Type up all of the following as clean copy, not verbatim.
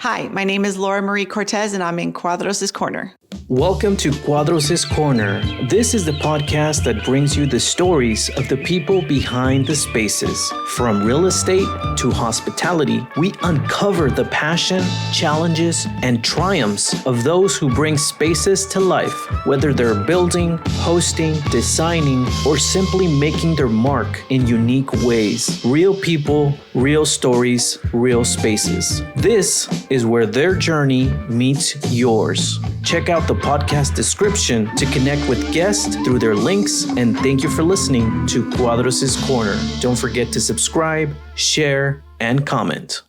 Hi, my name is Laura Marie Cortez, and I'm in Cuadros' Corner. Welcome to Cuadros' Corner. This is the podcast that brings you the stories of the people behind the spaces. From real estate to hospitality, we uncover the passion, challenges, and triumphs of those who bring spaces to life, whether they're building, hosting, designing, or simply making their mark in unique ways. Real people, real stories, real spaces. This is where their journey meets yours. Check out the podcast description to connect with guests through their links, and thank you for listening to Cuadros' Corner. Don't forget to subscribe, share, and comment.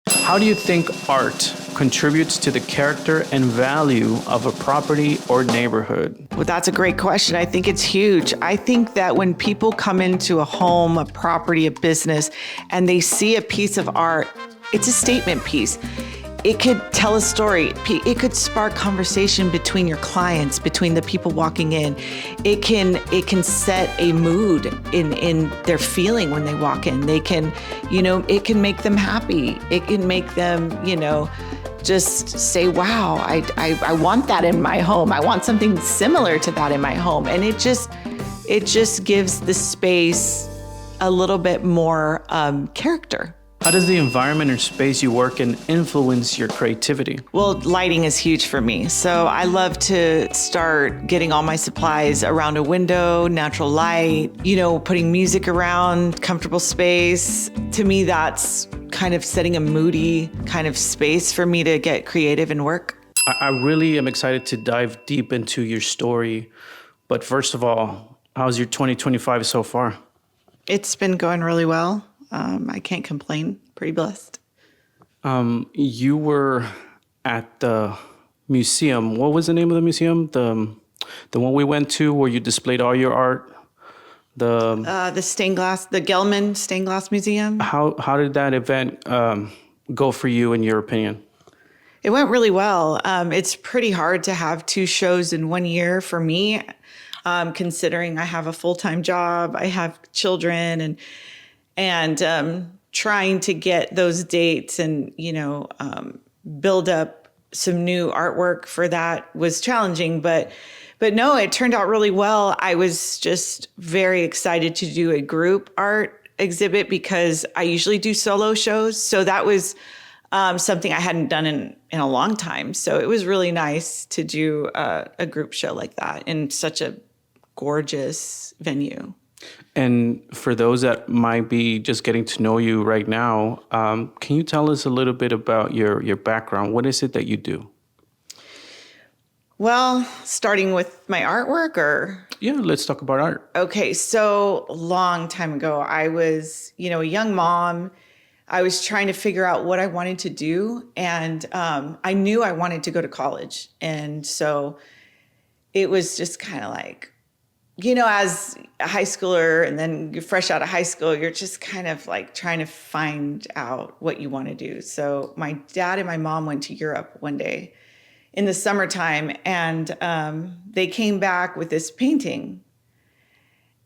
How do you think art contributes to the character and value of a property or neighborhood? Well, that's a great question. I think it's huge. I think that when people come into a home, a property, a business, and they see a piece of art, it's a statement piece. It could tell a story. It could spark conversation between your clients, between the people walking in. It can set a mood in their feeling when they walk in. They can, it can make them happy. It can make them, just say, wow, I want that in my home. I want something similar to that in my home. And it just gives the space a little bit more character. How does the environment or space you work in influence your creativity? Well, lighting is huge for me. So I love to start getting all my supplies around a window, natural light, putting music around, comfortable space. To me, that's kind of setting a moody kind of space for me to get creative and work. I really am excited to dive deep into your story. But first of all, how's your 2025 so far? It's been going really well. I can't complain. Pretty blessed. You were at the museum. What was the name of the museum? The one we went to where you displayed all your art. The stained glass, the Gelman Stained Glass Museum. How did that event go for you, in your opinion? It went really well. It's pretty hard to have two shows in 1 year for me, considering I have a full-time job, I have children, and trying to get those dates and, build up some new artwork for that was challenging. But no, it turned out really well. I was just very excited to do a group art exhibit because I usually do solo shows. So that was something I hadn't done in a long time. So it was really nice to do a group show like that in such a gorgeous venue. And for those that might be just getting to know you right now, can you tell us a little bit about your background? What is it that you do? Well, starting with my artwork or? Yeah, let's talk about art. Okay, so a long time ago, I was, a young mom. I was trying to figure out what I wanted to do. And I knew I wanted to go to college. And so it was just kind of like, as a high schooler and then you're fresh out of high school, you're just kind of like trying to find out what you want to do. So my dad and my mom went to Europe one day in the summertime, and they came back with this painting.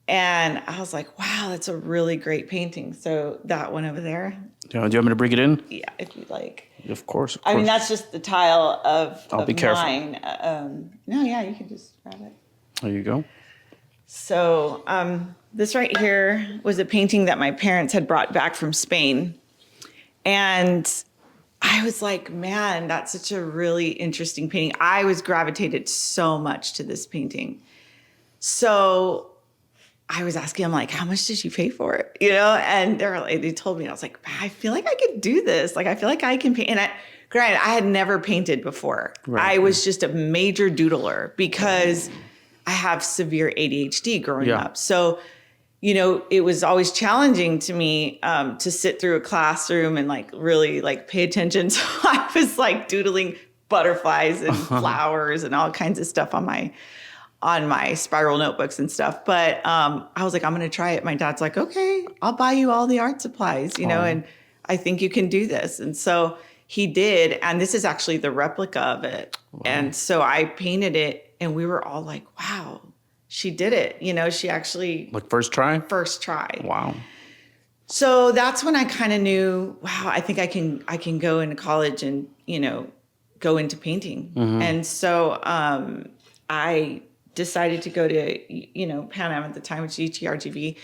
And I was like, wow, that's a really great painting. So that one over there. Do you want me to bring it in? Yeah, if you'd like. Of course. I mean, that's just the tile of be careful. mine. No, yeah, you can just grab it. There you go. So this right here was a painting that my parents had brought back from Spain. And I was like, man, that's such a really interesting painting. I was gravitated so much to this painting. So I was asking them, like, how much did you pay for it? And they told me, and I was like, I feel like I could do this. Like, I feel like I can paint. And granted, I had never painted before. Right. I was just a major doodler because I have severe ADHD growing up. So, it was always challenging to me to sit through a classroom and really pay attention. So I was doodling butterflies and flowers and all kinds of stuff on my spiral notebooks and stuff. But I was like, I'm going to try it. My dad's like, okay, I'll buy you all the art supplies, and I think you can do this. And so he did. And this is actually the replica of it. Wow. And so I painted it. And we were all like, wow, she did it. She actually... First try? First try. Wow. So that's when I kind of knew, wow, I think I can go into college and, go into painting. And so I decided to go to, Pan Am at the time, which is UTRGV.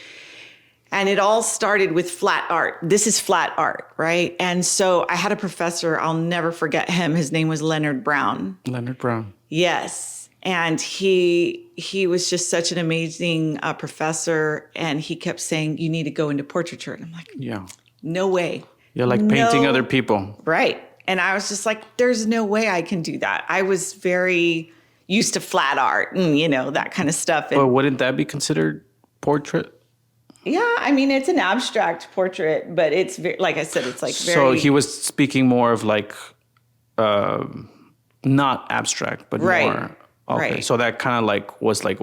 And it all started with flat art. This is flat art, right? And so I had a professor, I'll never forget him. His name was Leonard Brown. Leonard Brown. Yes. And he was just such an amazing professor. And he kept saying, you need to go into portraiture. And I'm like, Yeah. No way. You're like painting other people. Right. And I was just like, there's no way I can do that. I was very used to flat art and, that kind of stuff. And But wouldn't that be considered portrait? yeah, I mean, it's an abstract portrait, but it's very, like I said, it's like very. So he was speaking more of like, not abstract, but Right. more. Okay. Right. So that kind of like was like,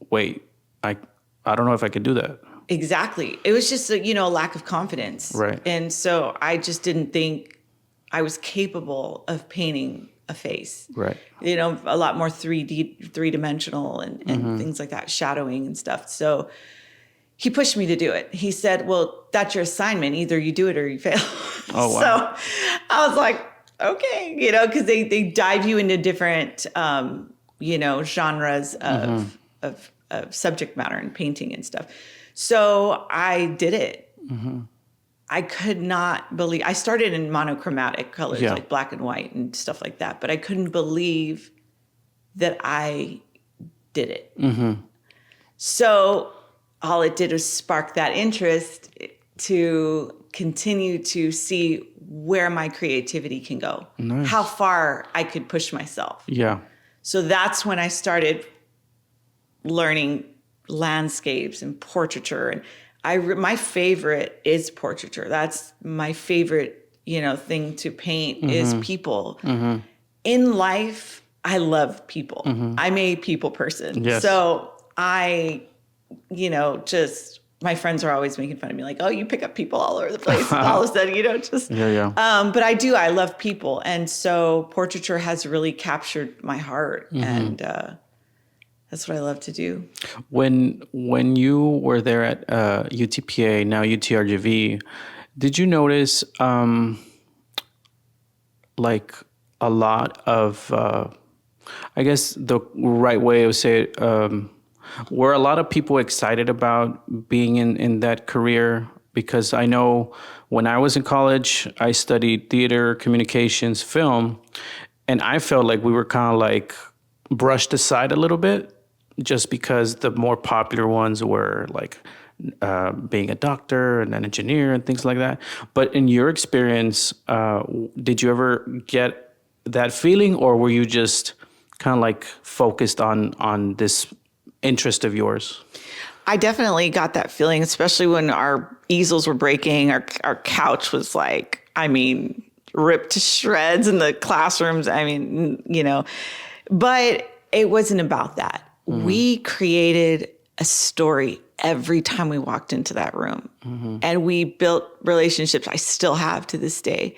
wait, I don't know if I could do that. Exactly. It was just a lack of confidence. Right. And so I just didn't think I was capable of painting a face. Right. A lot more three-dimensional and things like that, shadowing and stuff. So he pushed me to do it. He said, well, that's your assignment. Either you do it or you fail. Oh, wow. So I was like, okay, because they dive you into different, genres of subject matter and painting and stuff. So I did it. I could not believe, I started in monochromatic colors, like black and white and stuff like that, but I couldn't believe that I did it. So all it did was spark that interest to continue to see where my creativity can go, Nice. How far I could push myself. Yeah. So that's when I started learning landscapes and portraiture. And my favorite is portraiture. That's my favorite, thing to paint is people. In life, I love people. I'm a people person. Yes. So I, my friends are always making fun of me, like, oh, you pick up people all over the place. And all of a sudden, but I love people. And so portraiture has really captured my heart. And that's what I love to do. When you were there at UTPA, now UTRGV, did you notice like a lot of, I guess the right way to say it, were a lot of people excited about being in that career? Because I know when I was in college, I studied theater, communications, film, and I felt like we were kind of like brushed aside a little bit just because the more popular ones were like being a doctor and an engineer and things like that. But in your experience, did you ever get that feeling, or were you just kind of like focused on this interest of yours? I definitely got that feeling, especially when our easels were breaking. Our couch was like, ripped to shreds in the classrooms. But it wasn't about that. We created a story every time we walked into that room. And we built relationships I still have to this day.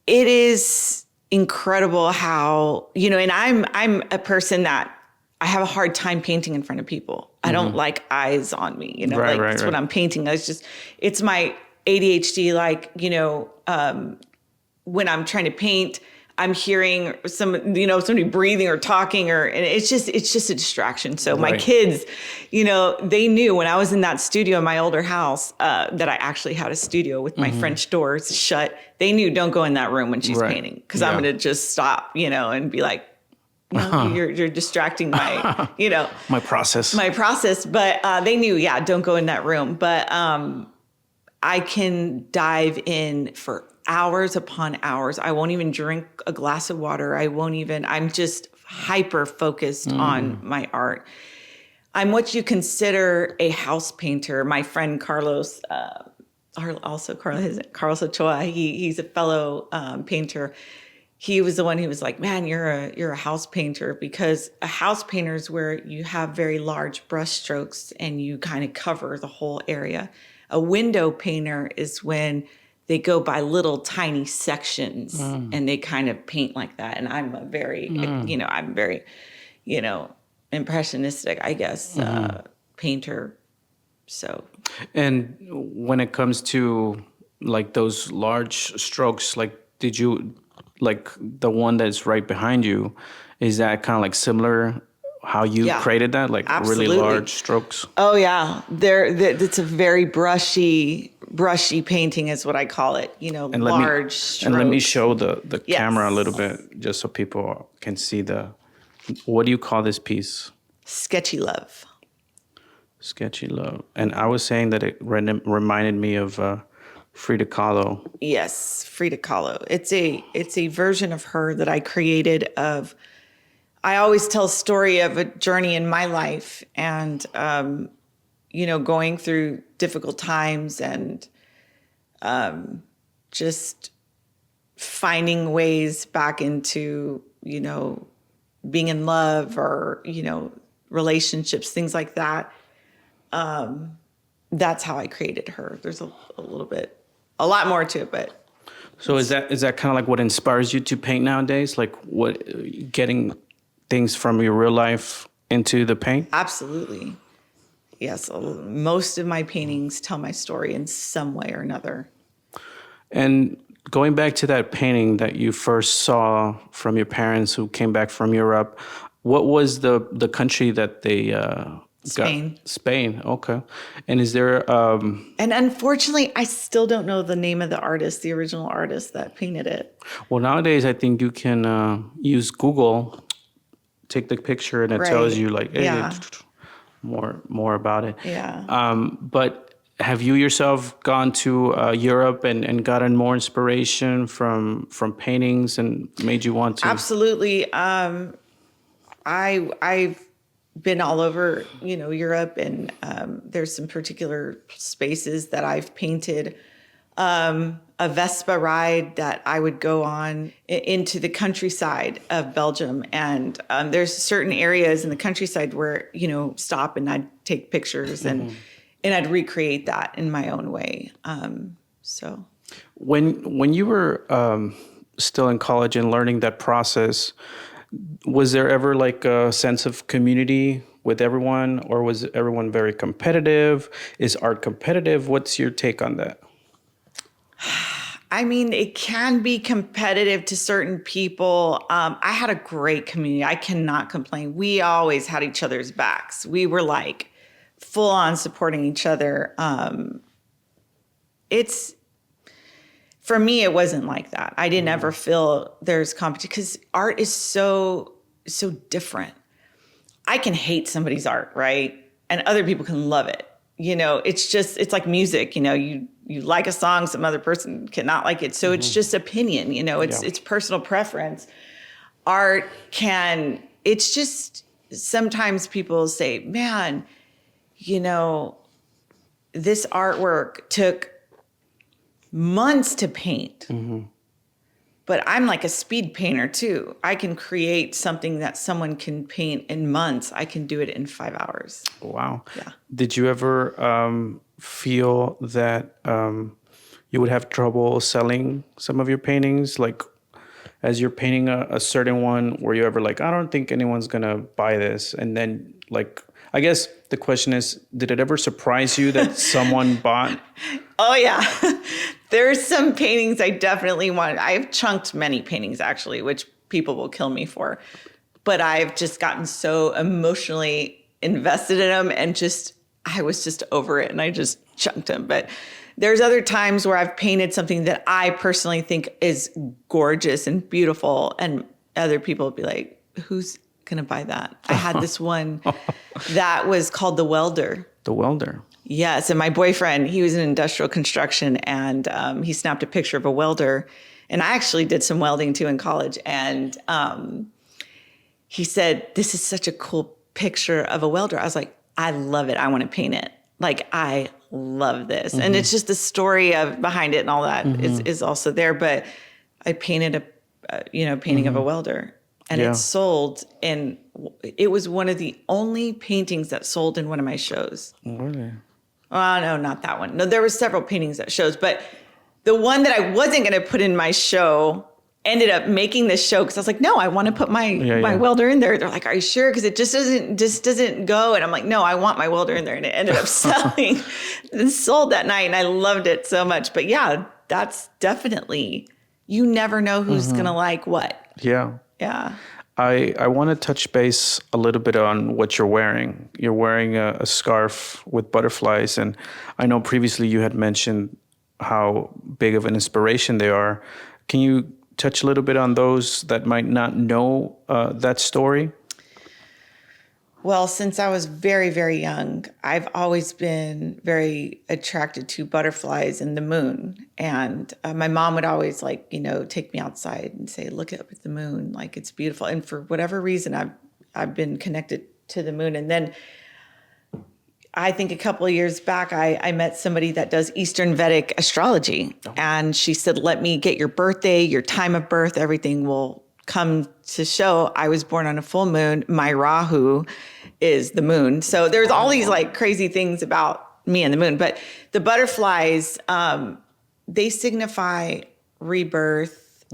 It is incredible how, and I'm a person that I have a hard time painting in front of people. I don't like eyes on me, that's what I'm painting. It's my ADHD, when I'm trying to paint, I'm hearing somebody breathing or talking, and it's just a distraction. So my kids, they knew when I was in that studio in my older house, that I actually had a studio with my French doors shut. They knew, don't go in that room when she's painting, because I'm going to just stop, and be like, no, you're distracting my, my process. But they knew, don't go in that room. But I can dive in for hours upon hours. I won't even drink a glass of water. I'm just hyper focused on my art. I'm what you consider a house painter. My friend Carlos, Carlos Ochoa, he's a fellow painter. He was the one who was like, man, you're a house painter, because a house painter is where you have very large brush strokes and you kind of cover the whole area. A window painter is when they go by little tiny sections and they kind of paint like that. And I'm I'm very, impressionistic, I guess, painter. So And when it comes to like those large strokes, like did you like the one that's right behind you? Is that kind of like similar how you created that? Like absolutely. really large strokes? Oh yeah, it's a very brushy painting is what I call it. You know, And large strokes. And let me show the Yes. camera a little bit just so people can see what do you call this piece? Sketchy Love. Sketchy Love. And I was saying that it reminded me of Frida Kahlo. Yes, Frida Kahlo. It's a version of her that I created of. I always tell a story of a journey in my life and, going through difficult times and just finding ways back into, being in love or, relationships, things like that. That's how I created her. There's a lot more to it, but. So is that kind of like what inspires you to paint nowadays? Like getting things from your real life into the paint? Absolutely. Yes. Most of my paintings tell my story in some way or another. And going back to that painting that you first saw from your parents who came back from Europe, what was the country that they Spain. got? Spain. Okay. And is there... And unfortunately, I still don't know the name of the artist, the original artist that painted it. Well, nowadays, I think you can use Google, take the picture, and it tells you like, hey, more about it. Yeah. But have you yourself gone to Europe and gotten more inspiration from paintings and made you want to? Absolutely. I've been all over, Europe, and there's some particular spaces that I've painted. A Vespa ride that I would go on into the countryside of Belgium. And there's certain areas in the countryside where, stop and I'd take pictures and I'd recreate that in my own way. So when you were still in college and learning that process, was there ever like a sense of community with everyone, or was everyone very competitive? Is art competitive? What's your take on that? I mean, it can be competitive to certain people. I had a great community. I cannot complain. We always had each other's backs. We were like full on supporting each other. For me, it wasn't like that. I didn't ever feel there's competition because art is so different. I can hate somebody's art, right? And other people can love it. It's like music, you like a song, some other person cannot like it. So it's just opinion, it's personal preference. Art it's just, sometimes people say, man, this artwork took months to paint. But I'm like a speed painter too. I can create something that someone can paint in months. I can do it in 5 hours. Wow. Yeah. Did you ever feel that you would have trouble selling some of your paintings? Like as you're painting a certain one, were you ever like, I don't think anyone's going to buy this? And then like, I guess the question is, did it ever surprise you that someone bought? Oh, yeah. There's some paintings I definitely want. I've chunked many paintings, actually, which people will kill me for. But I've just gotten so emotionally invested in them and I was just over it and I just chunked them. But there's other times where I've painted something that I personally think is gorgeous and beautiful. And other people will be like, who's going to buy that? I had this one that was called The Welder. The Welder. Yes. And my boyfriend, he was in industrial construction and he snapped a picture of a welder. And I actually did some welding too in college. And he said, this is such a cool picture of a welder. I was like, I love it. I want to paint it. Like, I love this. And it's just the story behind it and all that is also there. But I painted a painting of a welder. And it sold, and it was one of the only paintings that sold in one of my shows. Really? Oh, no, not that one. No, there were several paintings at shows, but the one that I wasn't going to put in my show ended up making this show because I was like, no, I want to put my welder in there. They're like, are you sure? Because it just doesn't go. And I'm like, no, I want my welder in there. And it ended up selling and sold that night. And I loved it so much. But yeah, that's definitely, you never know who's going to like what. Yeah. Yeah. I want to touch base a little bit on what you're wearing. You're wearing a scarf with butterflies. And I know previously you had mentioned how big of an inspiration they are. Can you touch a little bit on those that might not know that story? Well, since I was very, very young, I've always been very attracted to butterflies and the moon. And my mom would always take me outside and say, look up at the moon, like it's beautiful. And for whatever reason, I've been connected to the moon. And then I think a couple of years back, I met somebody that does Eastern Vedic astrology. Oh. And she said, let me get your birthday, your time of birth, everything will come to show. I was born on a full moon. My Rahu is the moon. So there's all these like crazy things about me and the moon. But the butterflies, they signify rebirth,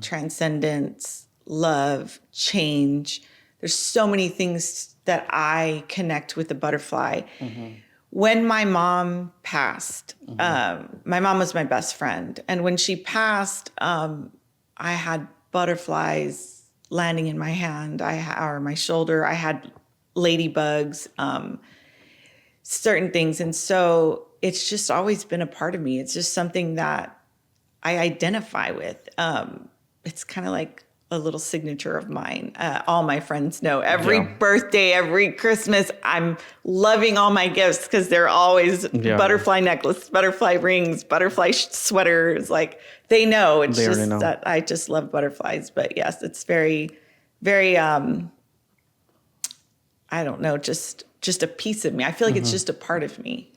transcendence, love, change. There's so many things that I connect with the butterfly. When my mom passed, my mom was my best friend. And when she passed, I had butterflies landing in my hand, or my shoulder. I had ladybugs, certain things. And so it's just always been a part of me. It's just something that I identify with. It's kind of like a little signature of mine. All my friends know every birthday, every Christmas, I'm loving all my gifts because they're always butterfly necklace, butterfly rings, butterfly sweaters. Like they know. It's they just know. That I just love butterflies. But yes, it's very, very, I don't know, just a piece of me. I feel like it's just a part of me.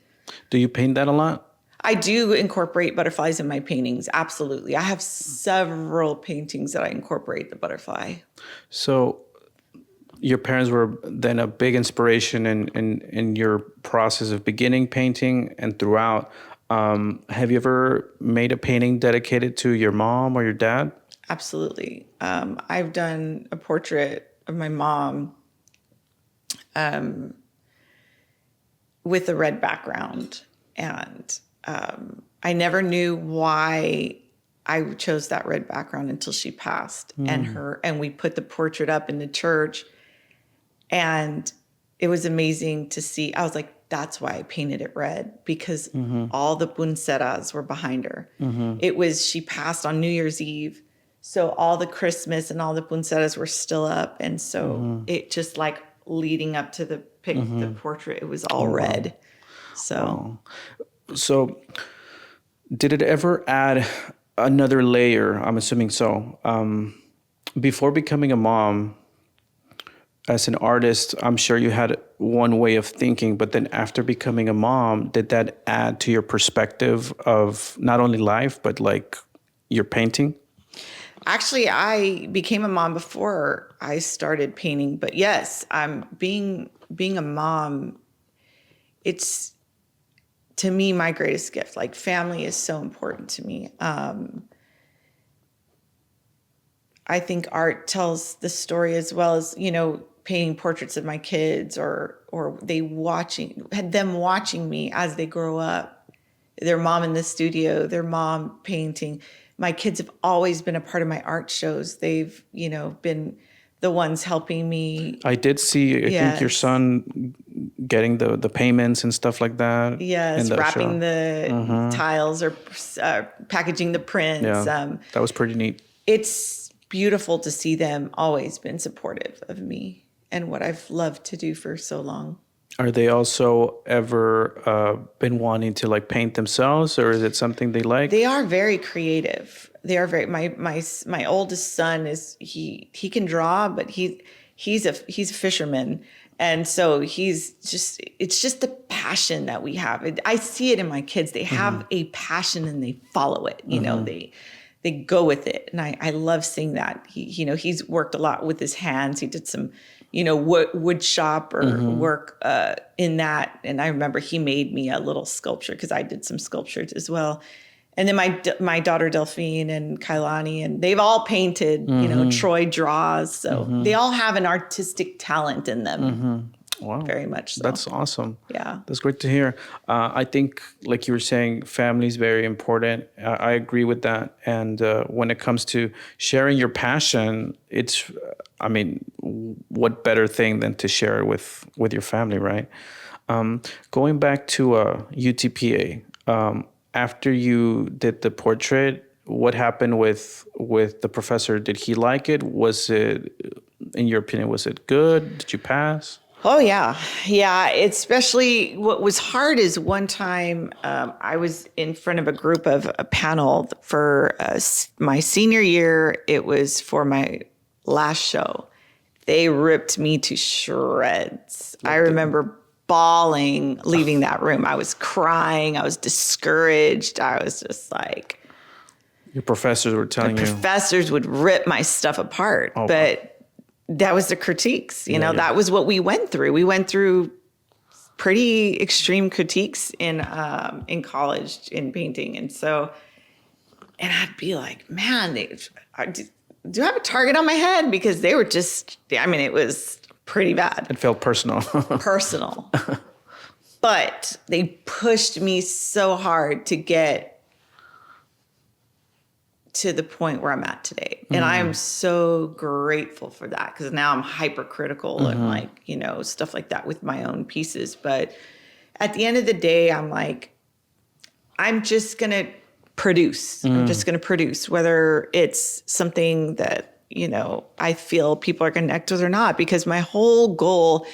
Do you paint that a lot? I do incorporate butterflies in my paintings. Absolutely. I have several paintings that I incorporate the butterfly. So your parents were then a big inspiration in your process of beginning painting and throughout. Have you ever made a painting dedicated to your mom or your dad? Absolutely. I've done a portrait of my mom with a red background. And I never knew why I chose that red background until she passed. And we put the portrait up in the church. And it was amazing to see. I was like, that's why I painted it red, because all the punceras were behind her. She passed on New Year's Eve. So all the Christmas and all the punceras were still up. And so it just like leading up to the portrait, it was all red. So. So did it ever add another layer? I'm assuming so. Before becoming a mom, as an artist, I'm sure you had one way of thinking, but then after becoming a mom, did that add to your perspective of not only life, but like your painting? Actually, I became a mom before I started painting, but yes, being a mom, it's, to me, my greatest gift. Like family is so important to me. I think art tells the story as well as, painting portraits of my kids or them watching me as they grow up, their mom in the studio, their mom painting. My kids have always been a part of my art shows. They've, been the ones helping me. I did see, I think your son getting the payments and stuff like that. Yes, wrapping the tiles or packaging the prints. Yeah, that was pretty neat. It's beautiful to see them always been supportive of me and what I've loved to do for so long. Are they also ever been wanting to like paint themselves, or is it something they like? They are very creative. They are very. My oldest son he can draw, but he's a fisherman, and so it's just the passion that we have. I see it in my kids. They have a passion and they follow it. They go with it, and I love seeing that. He's worked a lot with his hands. He did some wood shop or work in that. And I remember he made me a little sculpture because I did some sculptures as well. And then my daughter Delphine and Kailani, and they've all painted, you know, Troy draws. So they all have an artistic talent in them. Wow. Very much so. That's awesome. Yeah. That's great to hear. I think, like you were saying, family is very important. I agree with that. And when it comes to sharing your passion, it's, I mean, what better thing than to share it with your family, right? Going back to UTPA, after you did the portrait, what happened with the professor? Did he like it? Was it, in your opinion, was it good? Did you pass? Oh, yeah. Yeah. Especially what was hard is one time I was in front of a panel for my senior year. It was for my last show. They ripped me to shreds. I remember bawling, leaving that room. I was crying. I was discouraged. I was just like... Your professors were telling you? Professors would rip my stuff apart. Oh, but... Wow. That was the critiques, you know, that was what we went through. We went through pretty extreme critiques in college in painting. And I'd be like, man, do I have a target on my head? Because they were just, I mean, it was pretty bad. It felt personal. Personal. But they pushed me so hard to get to the point where I'm at today. And I am so grateful for that, because now I'm hypercritical and like, you know, stuff like that with my own pieces. But at the end of the day, I'm like, I'm just going to produce. I'm just going to produce, whether it's something that, you know, I feel people are going to connect with or not, because my whole goal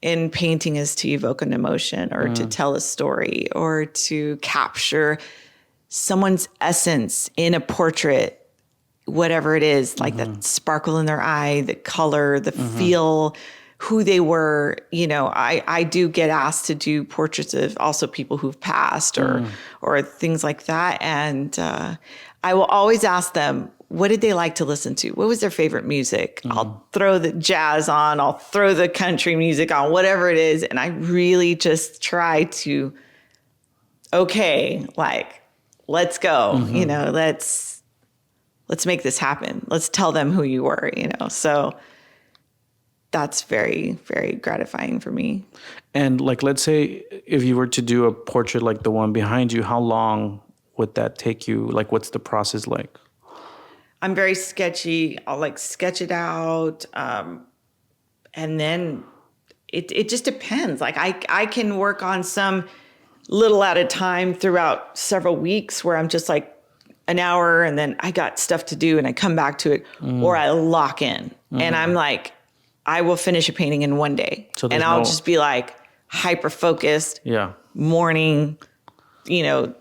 in painting is to evoke an emotion or to tell a story or to capture someone's essence in a portrait, whatever it is, like that sparkle in their eye, the color, the feel, who they were. You know, I do get asked to do portraits of also people who've passed or things like that. And I will always ask them, what did they like to listen to? What was their favorite music? I'll throw the jazz on, I'll throw the country music on, whatever it is. And I really just try to, okay, like, let's go, you know, let's make this happen. Let's tell them who you were, you know? So that's very, very gratifying for me. And like, let's say if you were to do a portrait like the one behind you, how long would that take you? Like, what's the process like? I'm very sketchy. I'll like sketch it out. And then it just depends. Like I can work on some little at a time throughout several weeks where I'm just like an hour and then I got stuff to do and I come back to it, or I lock in and I'm like, I will finish a painting in one day. So and I'll just be like hyper focused. Yeah. Morning, you know,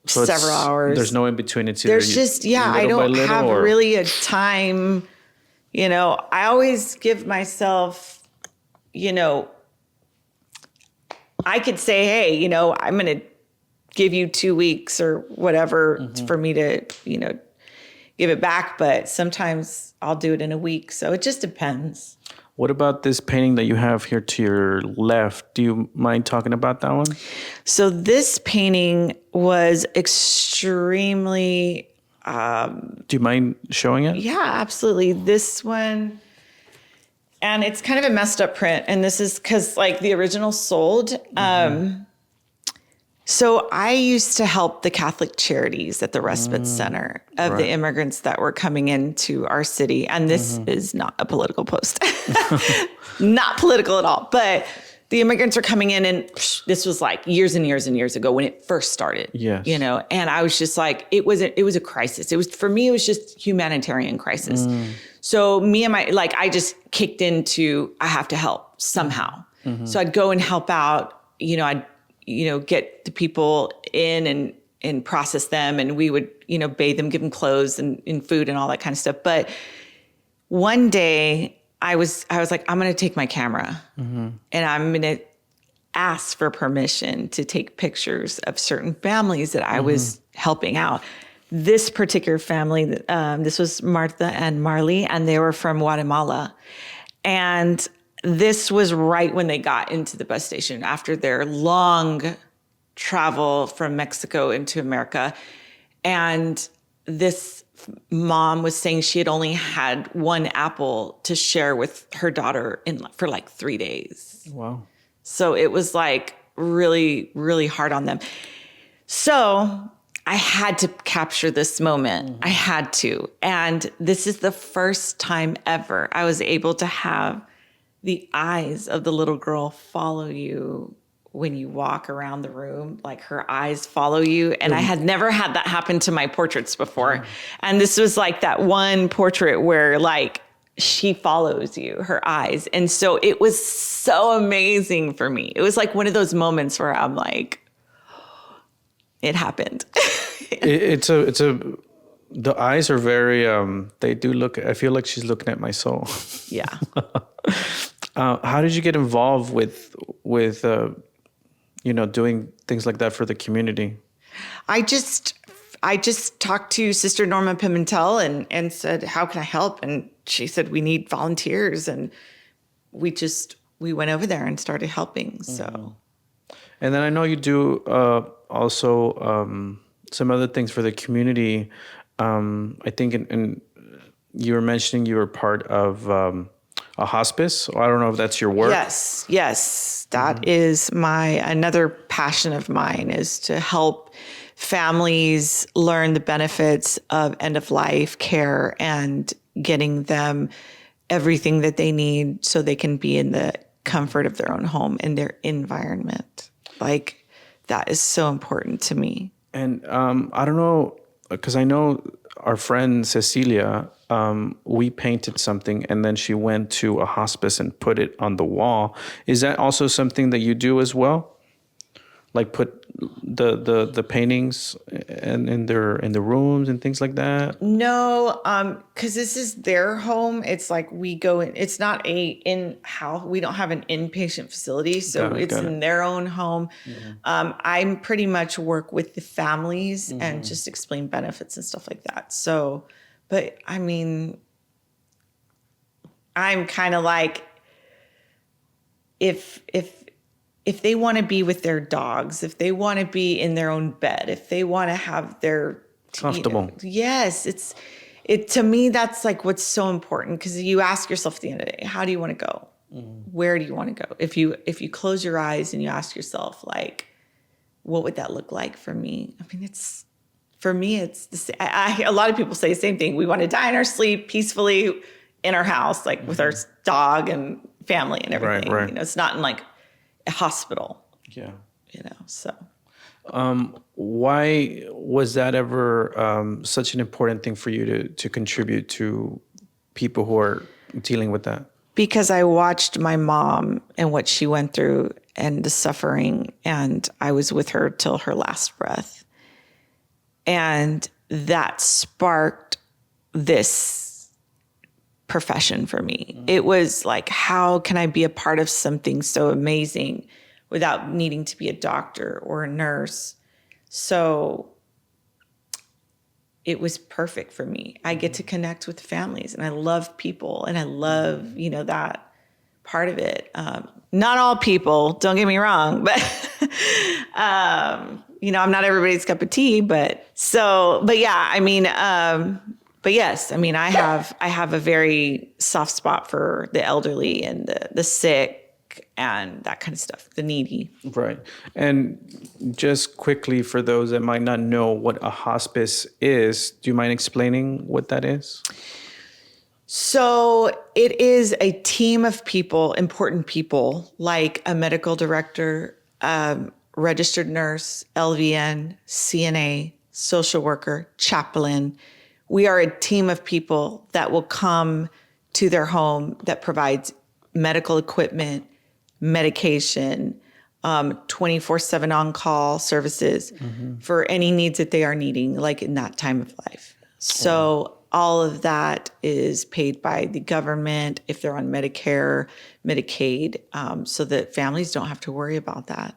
so several hours. There's no in between. It's there's just, I don't have really a time, you know. I always give myself, you know, I could say, hey, you know, I'm going to give you 2 weeks or whatever for me to, you know, give it back. But sometimes I'll do it in a week. So it just depends. What about this painting that you have here to your left? Do you mind talking about that one? So this painting was extremely... do you mind showing it? Yeah, absolutely. This one... And it's kind of a messed up print. And this is because like the original sold. So I used to help the Catholic Charities at the Respite Center of the immigrants that were coming into our city. And this is not a political post. Not political at all. But the immigrants are coming in, and this was like years and years and years ago when it first started. Yes. You know, and I was just like, it was a crisis. It was, for me, it was just humanitarian crisis. So me and I just kicked into, I have to help somehow. So I'd go and help out, you know, I'd, you know, get the people in and process them. And we would, you know, bathe them, give them clothes and food and all that kind of stuff. But one day I was like, I'm going to take my camera and I'm going to ask for permission to take pictures of certain families that I was helping out. This particular family, this was Martha and Marley, and they were from Guatemala. And this was right when they got into the bus station after their long travel from Mexico into America. And this mom was saying she had only had one apple to share with her daughter for like 3 days. Wow. So it was like really, really hard on them. So I had to capture this moment. I had to. And this is the first time ever I was able to have the eyes of the little girl follow you when you walk around the room, like her eyes follow you. And I had never had that happen to my portraits before. And this was like that one portrait where like she follows you, her eyes. And so it was so amazing for me. It was like one of those moments where I'm like, it happened. The eyes are very, they do look, I feel like she's looking at my soul. Yeah. How did you get involved with doing things like that for the community? I just talked to Sister Norma Pimentel and said, how can I help? And she said, we need volunteers. And we went over there and started helping. So. And then I know you do also some other things for the community. I think you were mentioning you were part of a hospice. I don't know if that's your work. Yes. That is another passion of mine, is to help families learn the benefits of end-of-life care and getting them everything that they need so they can be in the comfort of their own home, in their environment. Like, that is so important to me. And I don't know, because I know our friend Cecilia, we painted something and then she went to a hospice and put it on the wall. Is that also something that you do as well? Like put the paintings in the rooms and things like that? No, because this is their home. It's like we go in. It's not in-house. We don't have an inpatient facility, so it's in their own home. I pretty much work with the families and just explain benefits and stuff like that. So, but I mean, I'm kind of like, if they want to be with their dogs, if they want to be in their own bed, if they want to have their comfortable. Yes, to me, that's like what's so important, because you ask yourself at the end of the day, how do you want to go? Where do you want to go? If you close your eyes and you ask yourself, like, what would that look like for me? I mean, for me, it's the same. A lot of people say the same thing. We want to die in our sleep peacefully in our house, like with our dog and family and everything. Right. It's not in like a hospital. Yeah. So. Why was that ever such an important thing for you to contribute to people who are dealing with that? Because I watched my mom and what she went through and the suffering, and I was with her till her last breath. And that sparked this profession for me. It was like, how can I be a part of something so amazing without needing to be a doctor or a nurse? So it was perfect for me. I get to connect with families, and I love people, and I love, that part of it. Not all people, don't get me wrong, but, I'm not everybody's cup of tea, but yeah, I mean, but yes, I mean, I have a very soft spot for the elderly and the sick and that kind of stuff, the needy. Right. And just quickly, for those that might not know what a hospice is, do you mind explaining what that is? So it is a team of people, important people, like a medical director, registered nurse, LVN, CNA, social worker, chaplain. We are a team of people that will come to their home that provides medical equipment, medication, 24/7 on-call services for any needs that they are needing, like in that time of life. So all of that is paid by the government if they're on Medicare, Medicaid, so that families don't have to worry about that.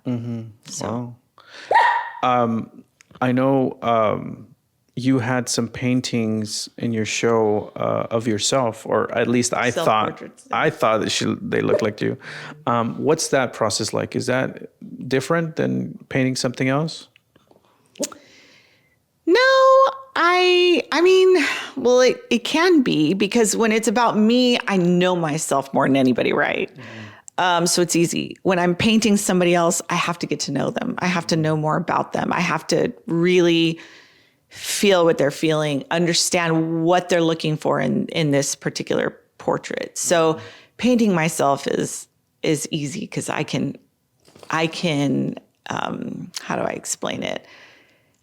So. Wow. I know you had some paintings in your show of yourself, or at least I thought that they looked like you. What's that process like? Is that different than painting something else? No, I mean, well, it can be, because when it's about me, I know myself more than anybody, right? So it's easy. When I'm painting somebody else, I have to get to know them. I have to know more about them. I have to really feel what they're feeling, understand what they're looking for in this particular portrait. So painting myself is easy, because I can, how do I explain it?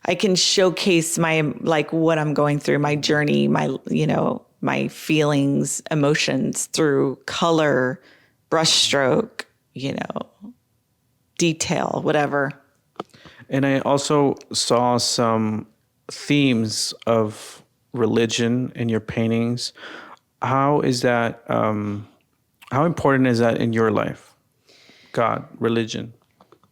I can showcase what I'm going through, my journey, my feelings, emotions through color, brushstroke, detail, whatever. And I also saw some themes of religion in your paintings. How is that, how important is that in your life? God, religion.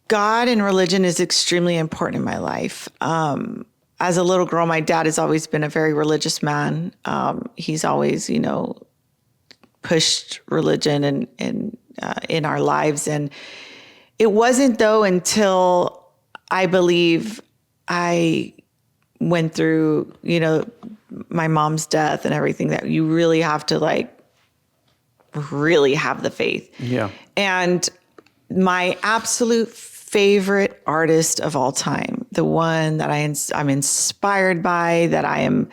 God and religion is extremely important in my life. As a little girl, my dad has always been a very religious man. He's always, pushed religion and in our lives. And it wasn't, though, until I believe I went through, my mom's death and everything, that you really have to really have the faith. Yeah. And my absolute favorite artist of all time, the one that I'm inspired by, that I am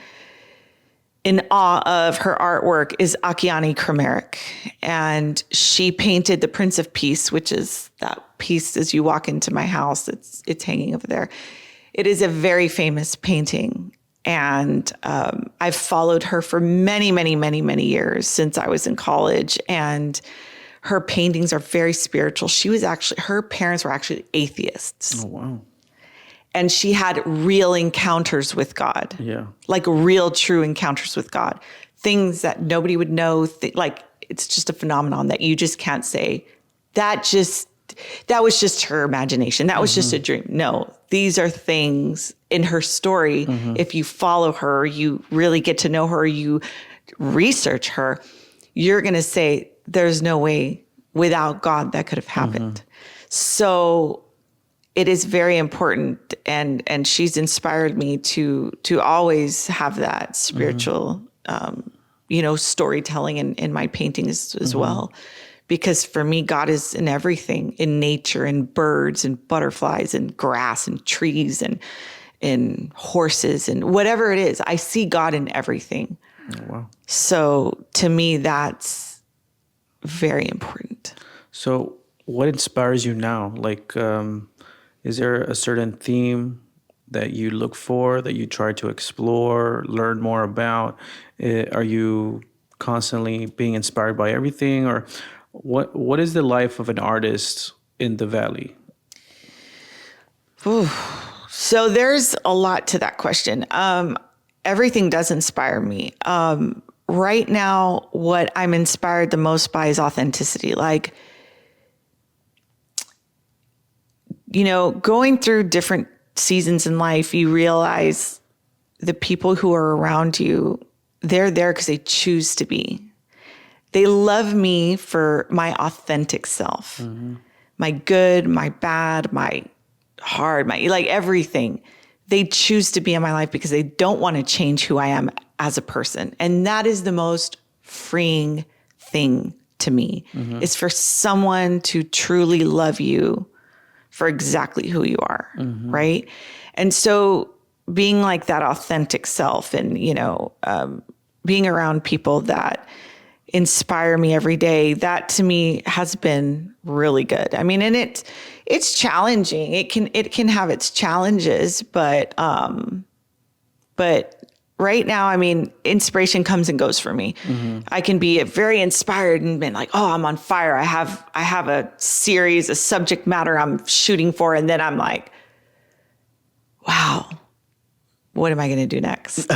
in awe of her artwork, is Akiane Krameric. And she painted the Prince of Peace, which is that piece as you walk into my house. It's hanging over there. It is a very famous painting. And I've followed her for many, many, many, many years, since I was in college. And her paintings are very spiritual. Her parents were actually atheists. Oh, wow. And she had real encounters with God. Yeah. Like real, true encounters with God. Things that nobody would know. It's just a phenomenon that you just can't say, that was just her imagination. That was just a dream. No, these are things in her story. If you follow her, you really get to know her, you research her, you're going to say, there's no way without God that could have happened. So it is very important. And she's inspired me to always have that spiritual, storytelling in my paintings as well. Because for me, God is in everything, in nature, in birds and butterflies and grass and trees and in horses and whatever it is. I see God in everything. Oh, wow. So to me, that's very important. So what inspires you now? Is there a certain theme that you look for, that you try to explore, learn more about? Are you constantly being inspired by everything? Or what is the life of an artist in the Valley? Ooh. So there's a lot to that question. Everything does inspire me. Right now, what I'm inspired the most by is authenticity. Going through different seasons in life, you realize the people who are around you, they're there because they choose to be. They love me for my authentic self, my good, my bad, my hard, my everything. They choose to be in my life because they don't want to change who I am as a person. And that is the most freeing thing to me, is for someone to truly love you for exactly who you are, right? And so being like that authentic self and, being around people that inspire me every day, that to me has been really good. I mean, and it's challenging. It can have its challenges, but right now, I mean, inspiration comes and goes for me. I can be very inspired and been like, oh, I'm on fire. I have a series, a subject matter I'm shooting for. And then I'm like, wow, what am I going to do next?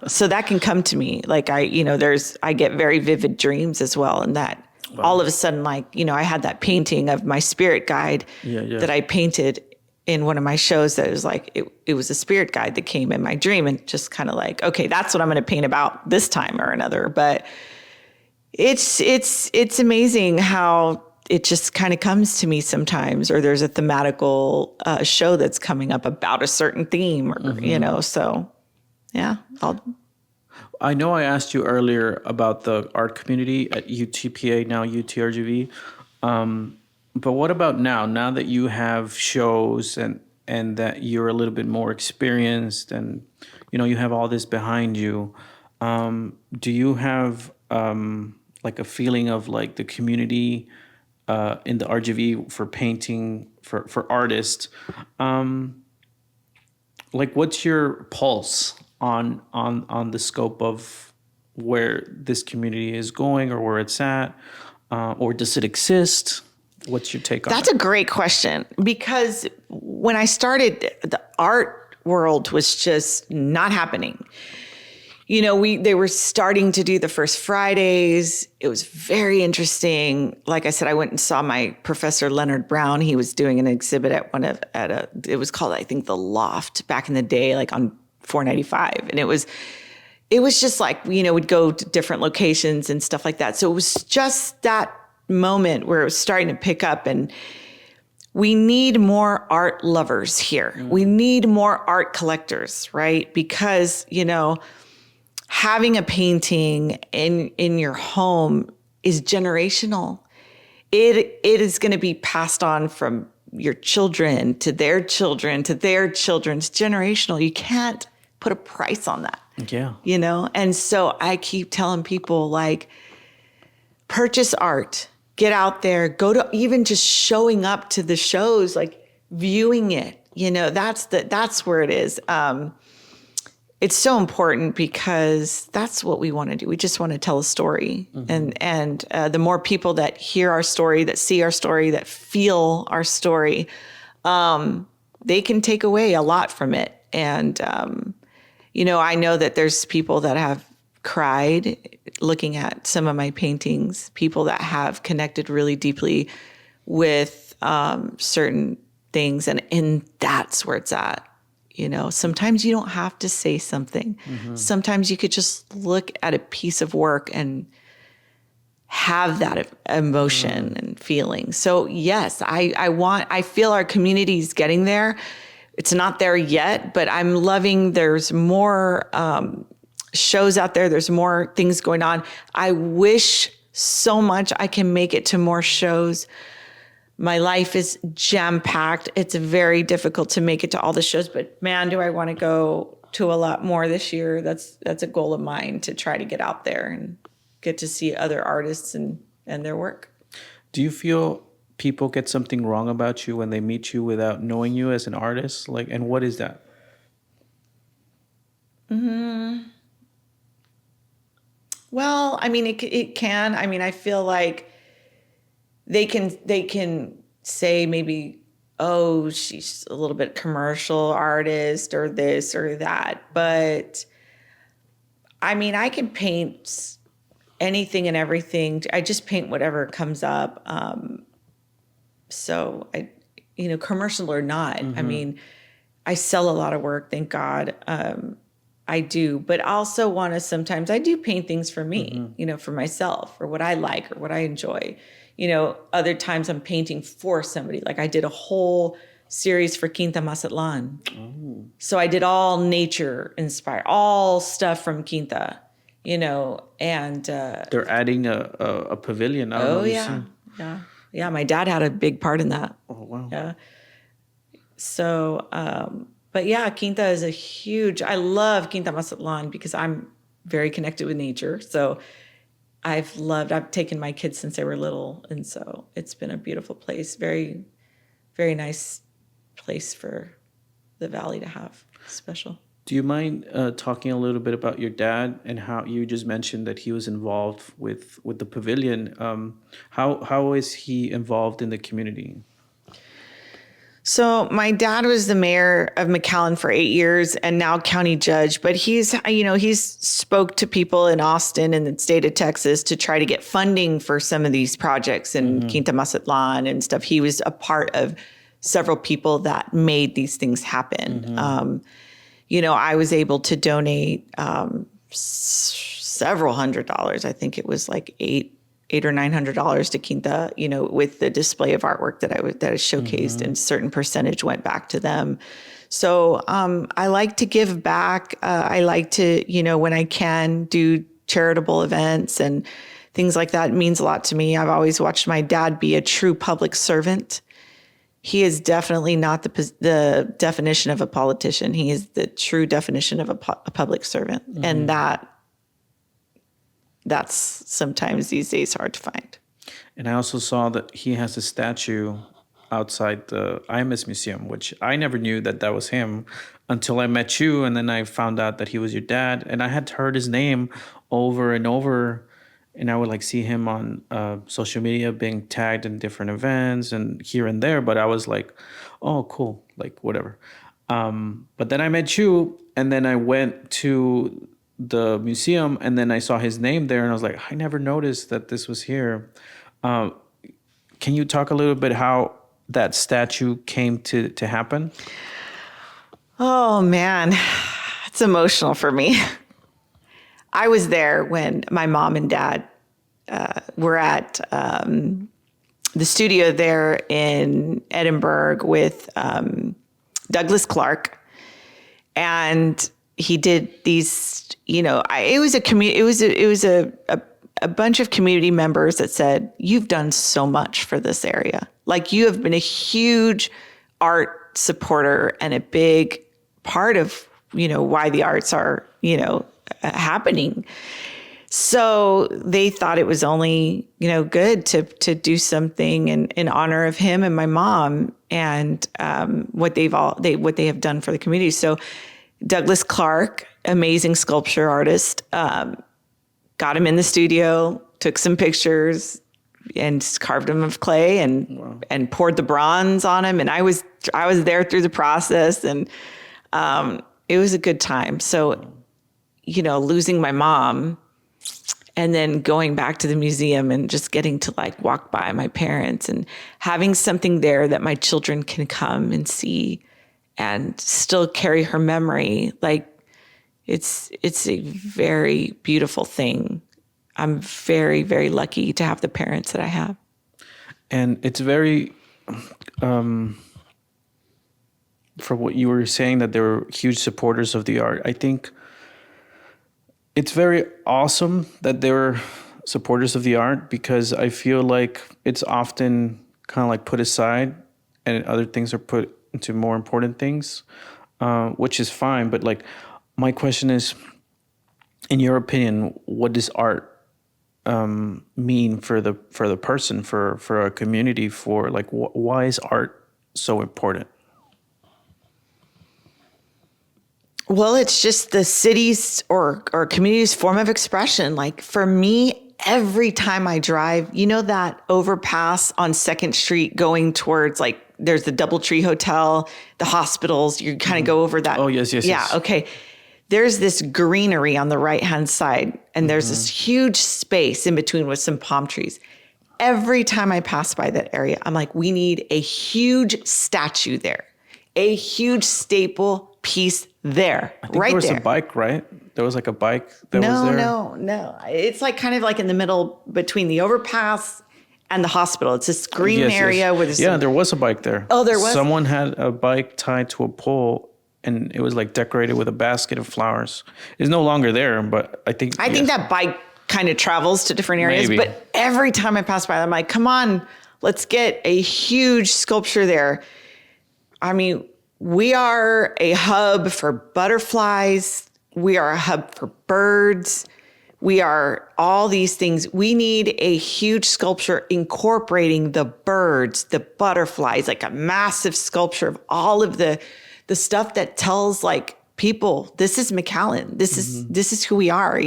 So that can come to me. I get very vivid dreams as well. And that all of a sudden, I had that painting of my spirit guide that I painted in one of my shows that was it was a spirit guide that came in my dream, and just kind of okay, that's what I'm going to paint about this time or another. But it's amazing how it just kind of comes to me sometimes, or there's a thematical show that's coming up about a certain theme, or, so yeah, I know I asked you earlier about the art community at UTPA, now UTRGV. But what about now? Now that you have shows and that you're a little bit more experienced and you have all this behind you, do you have like a feeling of like the community in the RGV for painting for artists? Like what's your pulse on the scope of where this community is going or where it's at, or does it exist? What's your take on that's that? a great question, because when I started, the art world was just not happening. They were starting to do the first Fridays. It was very interesting. Like I said, I went and saw my professor, Leonard Brown. He was doing an exhibit it was called, I think, The Loft back in the day, like on 495. And it was just like, we'd go to different locations and stuff like that. So it was just that moment where it was starting to pick up, and we need more art lovers here. We need more art collectors, right? Because, having a painting in your home is generational. It is going to be passed on from your children to their children to their children. It's generational. You can't put a price on that. Yeah. And so I keep telling people, like, purchase art, get out there, go to even just showing up to the shows, like viewing it, that's where it is. It's so important because that's what we want to do. We just want to tell a story. And the more people that hear our story, that see our story, that feel our story, they can take away a lot from it. And, I know that there's people that have cried looking at some of my paintings, people that have connected really deeply with certain things. And that's where it's at. Sometimes you don't have to say something. Sometimes you could just look at a piece of work and have that emotion and feeling. So yes, I feel our community is getting there. It's not there yet, but I'm loving, there's more shows out there. There's more things going on. I wish so much I can make it to more shows. My life is jam-packed. It's very difficult to make it to all the shows, but man, do I want to go to a lot more this year. That's a goal of mine, to try to get out there and get to see other artists and their work. Do you feel people get something wrong about you when they meet you without knowing you as an artist? And what is that? Well, I mean, it can. I mean, I feel like they can say maybe, oh, she's a little bit commercial artist or this or that. But I mean, I can paint anything and everything. I just paint whatever comes up. So commercial or not, I mean, I sell a lot of work, thank God. I do, but also want to, sometimes I do paint things for me, for myself, or what I like or what I enjoy. Other times I'm painting for somebody. Like I did a whole series for Quinta Mazatlan. Oh. So I did all nature inspired, all stuff from Quinta, and they're adding a pavilion. I don't know if you've seen. Yeah. My dad had a big part in that. Oh, wow. Yeah. So, but yeah, Quinta is I love Quinta Mazatlan because I'm very connected with nature. So I've taken my kids since they were little. And so it's been a beautiful place. Very, very nice place for the valley to have. Special. Do you mind talking a little bit about your dad and how you just mentioned that he was involved with the pavilion? How is he involved in the community? So my dad was the mayor of McAllen for 8 years and now county judge, but he's spoke to people in Austin and the state of Texas to try to get funding for some of these projects in Quinta Mazatlan and stuff. He was a part of several people that made these things happen. I was able to donate several $100s. I think it was like $800 or $900 to Quinta, with the display of artwork that I showcased, and a certain percentage went back to them. So I like to give back. I like to, when I can, do charitable events and things like that. It means a lot to me. I've always watched my dad be a true public servant. He is definitely not the definition of a politician. He is the true definition of a public servant. Mm-hmm. And that's sometimes these days hard to find. And I also saw that he has a statue outside the IMS Museum, which I never knew that was him until I met you. And then I found out that he was your dad. And I had heard his name over and over. And I would like see him on social media being tagged in different events and here and there. But I was like, oh, cool, like whatever. But then I met you, and then I went to the museum, and then I saw his name there, and I was like, I never noticed that this was here. Can you talk a little bit how that statue came to happen? Oh, man, it's emotional for me. I was there when my mom and dad were at the studio there in Edinburgh with Douglas Clark, and he did these. It was a bunch of community members that said, "You've done so much for this area. Like, you have been a huge art supporter and a big part of why the arts are happening." So they thought it was only, good to do something in honor of him and my mom and what they have done for the community. So Douglas Clark, amazing sculpture artist, got him in the studio, took some pictures, and carved him of clay and poured the bronze on him. And I was there through the process, and it was a good time. So, losing my mom and then going back to the museum and just getting to walk by my parents and having something there that my children can come and see and still carry her memory. It's a very beautiful thing. I'm very, very lucky to have the parents that I have. And it's very, from what you were saying, that they were huge supporters of the art. I think it's very awesome that they were supporters of the art, because I feel like it's often kind of put aside and other things are put into more important things, which is fine. But my question is, in your opinion, what does art mean for the person, for a community, for why is art so important? Well, it's just the city's or community's form of expression. For me, every time I drive, that overpass on 2nd Street going towards there's the DoubleTree Hotel, the hospitals, you kind of go over that. Oh, yes. Yeah, okay. There's this greenery on the right-hand side, and there's this huge space in between with some palm trees. Every time I pass by that area, I'm like, we need a huge statue there, a huge staple piece there, I think right there was there. a bike, right? There was a bike that was there. No. It's kind of in the middle between the overpass and the hospital. It's this green area with there was a bike there. Oh, there was? Someone had a bike tied to a pole, and it was decorated with a basket of flowers. It's no longer there, but I think that bike kind of travels to different areas. Maybe. But every time I pass by, I'm like, come on, let's get a huge sculpture there. I mean, we are a hub for butterflies. We are a hub for birds. We are all these things. We need a huge sculpture incorporating the birds, the butterflies, a massive sculpture of all of the stuff that tells people, this is McAllen. This is who we are.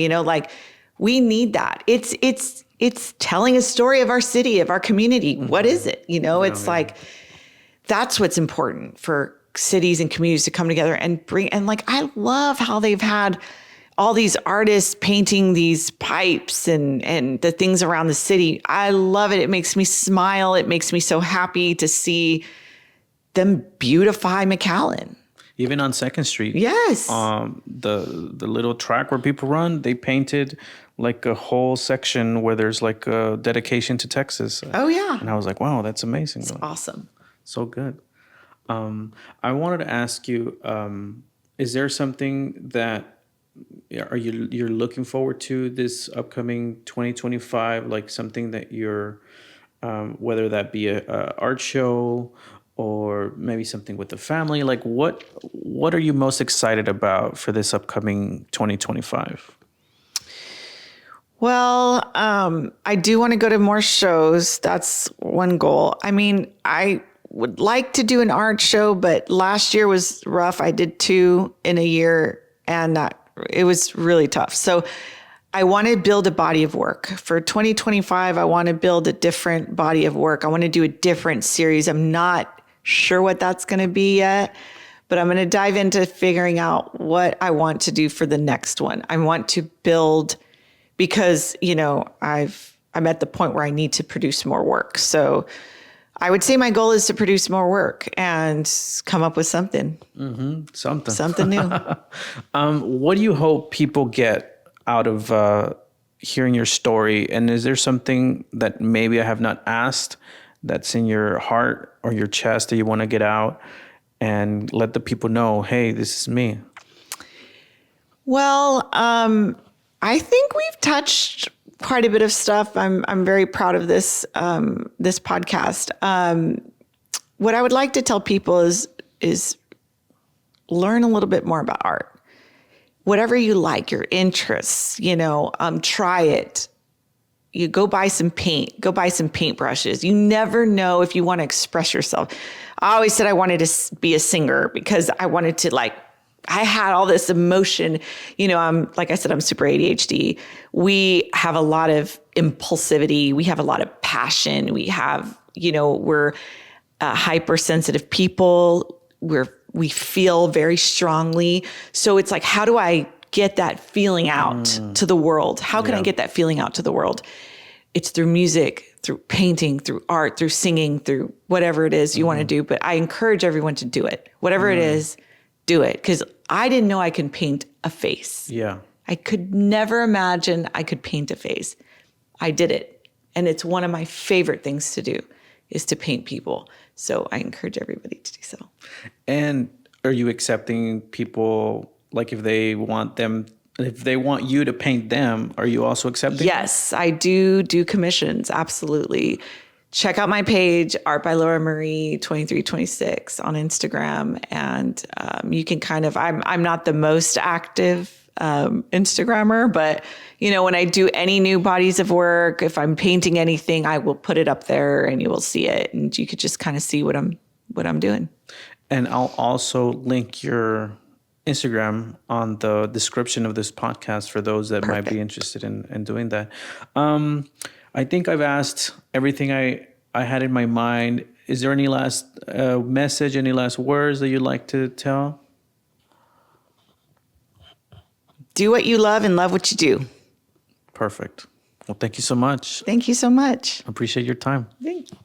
We need that. It's telling a story of our city, of our community. Mm-hmm. What is it? It's that's what's important for cities and communities to come together and bring. And I love how they've had all these artists painting these pipes and the things around the city. I love it. It makes me smile. It makes me so happy to see them beautify McAllen. Even on 2nd Street. Yes. The little track where people run, they painted a whole section where there's a dedication to Texas. Oh, yeah. And I was like, wow, that's amazing. It's awesome. So good. I wanted to ask you, is there something that you're looking forward to this upcoming 2025, like something that you're whether that be a art show or maybe something with the family, like what are you most excited about for this upcoming 2025? Well, I do want to go to more shows. That's one goal. I mean, I would like to do an art show, but last year was rough. I did 2 in a year, and it was really tough. So I want to build a body of work. For 2025, I want to build a different body of work. I want to do a different series. I'm not sure what that's going to be yet, but I'm going to dive into figuring out what I want to do for the next one. I want to build, because, I'm at the point where I need to produce more work. So I would say my goal is to produce more work and come up with something. Something new. What do you hope people get out of hearing your story? And is there something that maybe I have not asked that's in your heart or your chest that you want to get out and let the people know, hey, this is me? Well, I think we've touched quite a bit of stuff. I'm very proud of this podcast. What I would like to tell people is learn a little bit more about art. Whatever you like, your interests, try it. You go buy some paint, go buy some paintbrushes. You never know if you want to express yourself. I always said I wanted to be a singer because I wanted to I had all this emotion. Like I said, I'm super ADHD. We have a lot of impulsivity. We have a lot of passion. We have, we're hypersensitive people. We feel very strongly. So it's like, how do I get that feeling out to the world? How can I get that feeling out to the world? It's through music, through painting, through art, through singing, through whatever it is you want to do. But I encourage everyone to do it. Whatever it is, do it. Because I didn't know I could paint a face. Yeah. I could never imagine I could paint a face. I did it. And it's one of my favorite things to do is to paint people. So I encourage everybody to do so. And are you accepting people, like if they want you to paint them, are you also accepting? Yes, I do commissions. Absolutely. Check out my page, Art by Laura Marie 2326 on Instagram. And you can I'm not the most active Instagrammer, but when I do any new bodies of work, if I'm painting anything, I will put it up there and you will see it. And you could just kind of see what I'm doing. And I'll also link your Instagram on the description of this podcast for those that might be interested in doing that. I think I've asked everything I had in my mind. Is there any last message, any last words that you'd like to tell? Do what you love and love what you do. Perfect. Well, thank you so much. Thank you so much. I appreciate your time. Thank you.